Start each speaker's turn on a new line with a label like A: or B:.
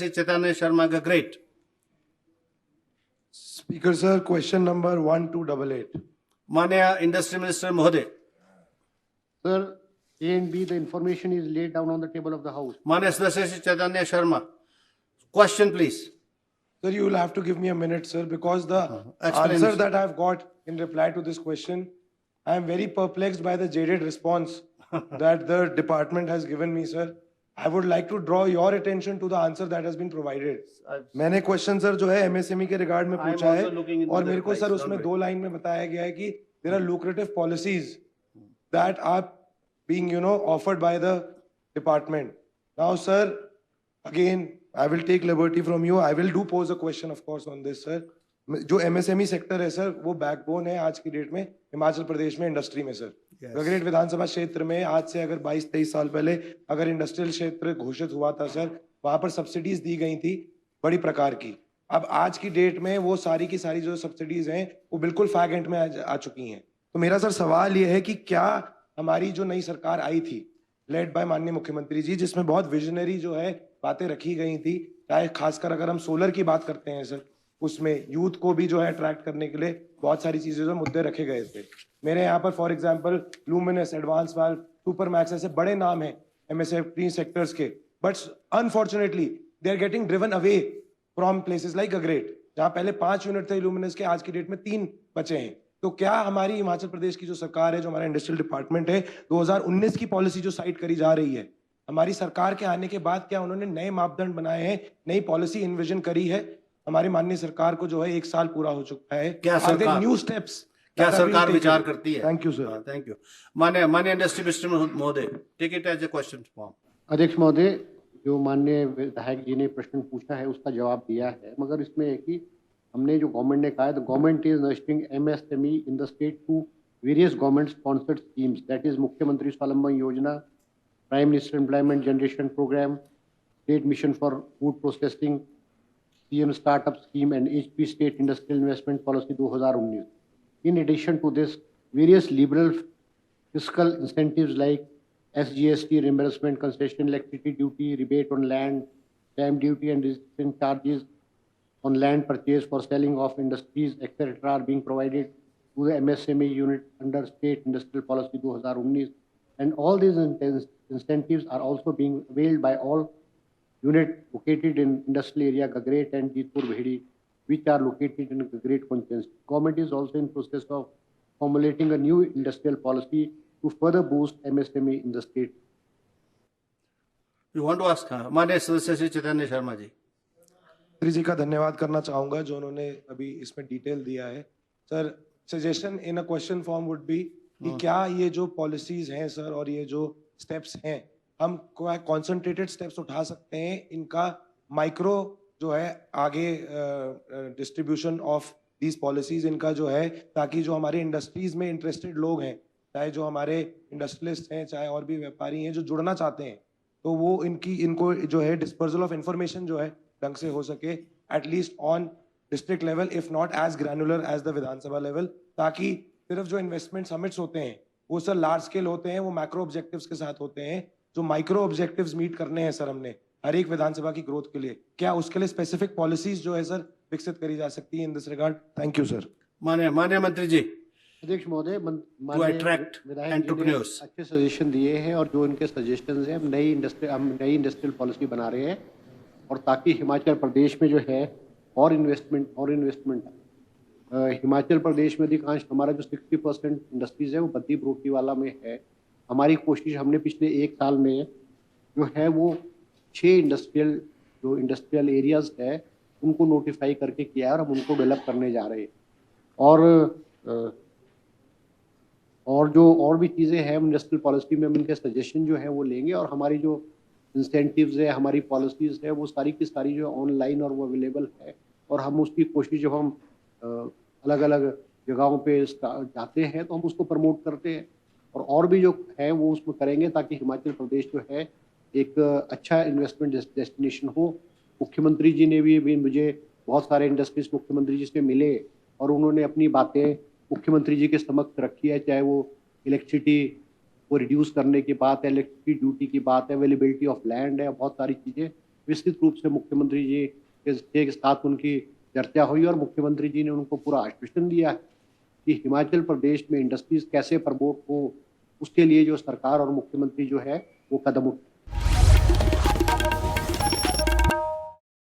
A: Chaitanya Sharma Gagret.
B: Speaker sir, question number 1288.
A: Manya Industry Minister Mohoday.
C: Sir, A and B, the information is laid down on the table of the House.
A: Manya Sadasya Chaitanya Sharma. Question, please.
B: Sir, you will have to give me a minute, sir, because the
A: Explanation.
B: answer that I have got in reply to this question, I am very perplexed by the jaded response that the department has given me, sir. I would like to draw your attention to the answer that has been provided. मैंने question sir जो है MSME के regard में
A: I am
B: पूछा है
A: also looking into
B: और
A: the
B: मेरे को
A: replies,
B: सर
A: don't
B: उसमें
A: worry.
B: 2 लाइन में बताया गया है कि there are lucrative policies that are being offered by the department. Now sir, again I will take liberty from you. I will do pose a question of course on this sir. जो MSME sector है sir वो backbone है आज की date में हिमाचल प्रदेश में industry में sir. Gagret विधानसभा क्षेत्र में आज से अगर 22-23 साल पहले अगर इंडस्ट्रियल क्षेत्र घोषित हुआ था सर, वहां पर सब्सिडीज दी गई थी बड़ी प्रकार की. अब आज की डेट में वो सारी की सारी जो सब्सिडीज हैं वो बिल्कुल फैग एंड में आ चुकी हैं. तो मेरा सर सवाल ये है कि क्या हमारी जो नई सरकार आई थी लेड बाय माननीय मुख्यमंत्री जी, जिसमें बहुत विजनरी जो है बातें रखी गई थी, चाहे खासकर अगर हम सोलर की बात करते हैं सर, उसमें यूथ को भी जो है अट्रैक्ट करने के लिए बहुत सारी चीजें जो मुद्दे रखे गए थे. मेरे यहाँ पर for example Luminous, Advance Valve, Supermax ऐसे बड़े नाम हैं एमएसएमई सेक्टर्स के, but unfortunately they are getting driven away from places like Gagret, जहां पहले 5 यूनिट थे लूमिनस के, आज की डेट में 3 बचे हैं. तो क्या हमारी हिमाचल प्रदेश की जो सरकार है, जो हमारा इंडस्ट्रियल डिपार्टमेंट है, 2019 की पॉलिसी जो साइट करी जा रही है, हमारी सरकार के आने के बाद क्या उन्होंने नए मापदंड बनाए हैं, नई पॉलिसी इन्विजन करी है? हमारी माननीय सरकार को जो है 1 साल पूरा हो चुका है.
A: क्या सरकार
B: न्यू स्टेप्स
A: क्या सरकार विचार करती है?
B: Thank you sir.
A: Thank you. मान्य इंडस्ट्री मिनिस्टर महोदय, take it as a question form.
C: अध्यक्ष महोदय, जो माननीय विधायक जी ने प्रश्न पूछा है उसका जवाब दिया है, मगर इसमें है कि हमने जो गवर्नमेंट ने कहा है, the government is nurturing MSME in the state through various government sponsored schemes, that is Mukhyamantri Swavalamban Yojana, Prime Minister Employment Generation Programme, State Mission for Food Processing, CM Startup Scheme and HP State Industrial Investment Policy 2019. In addition to this, various liberal fiscal incentives like SGST reimbursement, concession electricity duty, rebate on land, stamp duty and registration charges on land purchase for selling of industries, etc. are being provided to the MSME unit under State Industrial Policy 2019. And all these incentives are also being availed by all unit located in industrial area Gagret and Jeetpur Bhedi, which are located in Gagret constituency. Government is also in process of formulating a new industrial policy to further boost MSME in the state.
A: You want to ask? मान्य सदस्य श्री चैतन्य शर्मा जी.
B: मंत्री जी का धन्यवाद करना चाहूंगा जो उन्होंने अभी इसमें डिटेल दिया है. Sir, suggestion in a question form would be कि क्या ये जो पॉलिसीज हैं सर और ये जो स्टेप्स हैं, हम कॉन्सेंट्रेटेड स्टेप्स उठा सकते हैं इनका माइक्रो जो है आगे डिस्ट्रीब्यूशन ऑफ दीज पॉलिसीज इनका जो है, ताकि जो हमारे इंडस्ट्रीज में इंटरेस्टेड लोग हैं, चाहे जो हमारे इंडस्ट्रियलिस्ट हैं, चाहे और भी व्यापारी हैं जो जुड़ना चाहते हैं, तो वो इनको जो है डिस्पर्सल ऑफ इंफॉर्मेशन जो है ढंग से हो सके, at least on district level, if not as granular as the Vidhan Sabha level, ताकि सिर्फ जो इन्वेस्टमेंट समिट्स होते हैं वो सर लार्ज स्केल होते हैं, वो मैक्रो ऑब्जेक्टिव्स के साथ होते हैं. जो माइक्रो ऑब्जेक्टिव्स मीट करने हैं सर हमने हर एक विधानसभा की ग्रोथ के लिए, क्या उसके लिए स्पेसिफिक पॉलिसीज जो है सर विकसित करी जा सकती है in this regard? Thank you sir.
A: मान्य मंत्री जी.
C: अध्यक्ष महोदय,
A: attract entrepreneurs.
C: अच्छे सजेशन दिए हैं और जो इनके सजेशन हैं, हम नई इंडस्ट्रियल पॉलिसी बना रहे हैं, और ताकि हिमाचल प्रदेश में जो है और इन्वेस्टमेंट हिमाचल प्रदेश में अधिकांश हमारा जो 60% इंडस्ट्रीज है वो बद्दी बरोटीवाला में है. हमारी कोशिश, हमने पिछले 1 साल में जो है वो 6 इंडस्ट्रियल एरियाज है उनको नोटिफाई करके किया है और हम उनको डेवलप करने जा रहे हैं. और जो और भी चीज़ें हैं इंडस्ट्रियल पॉलिसी में, हम इनके सजेशन जो है वो लेंगे, और हमारी जो इंसेंटिव्स है, हमारी पॉलिसीज़ है, वो सारी की सारी जो ऑनलाइन और वो अवेलेबल है, और हम उसकी कोशिश जब हम अलग अलग जगहों पे जाते हैं तो हम उसको प्रमोट करते हैं, और भी जो है वो उसमें करेंगे, ताकि हिमाचल प्रदेश जो है एक अच्छा इन्वेस्टमेंट डेस्टिनेशन हो. मुख्यमंत्री जी ने भी मुझे बहुत सारे इंडस्ट्रीज मुख्यमंत्री जी से मिले और उन्होंने अपनी बातें मुख्यमंत्री जी के समक्ष रखी है, चाहे वो इलेक्ट्रिसिटी को रिड्यूस करने की बात है, इलेक्ट्रिसिटी ड्यूटी की बात है, अवेलेबिलिटी ऑफ लैंड है, बहुत सारी चीज़ें विस्तृत रूप से मुख्यमंत्री जी के साथ उनकी चर्चा हुई और मुख्यमंत्री जी ने उनको पूरा आश्वासन दिया है कि हिमाचल प्रदेश में इंडस्ट्रीज कैसे प्रमोट हो, उसके लिए जो सरकार और मुख्यमंत्री जो है वो कदम उठाए।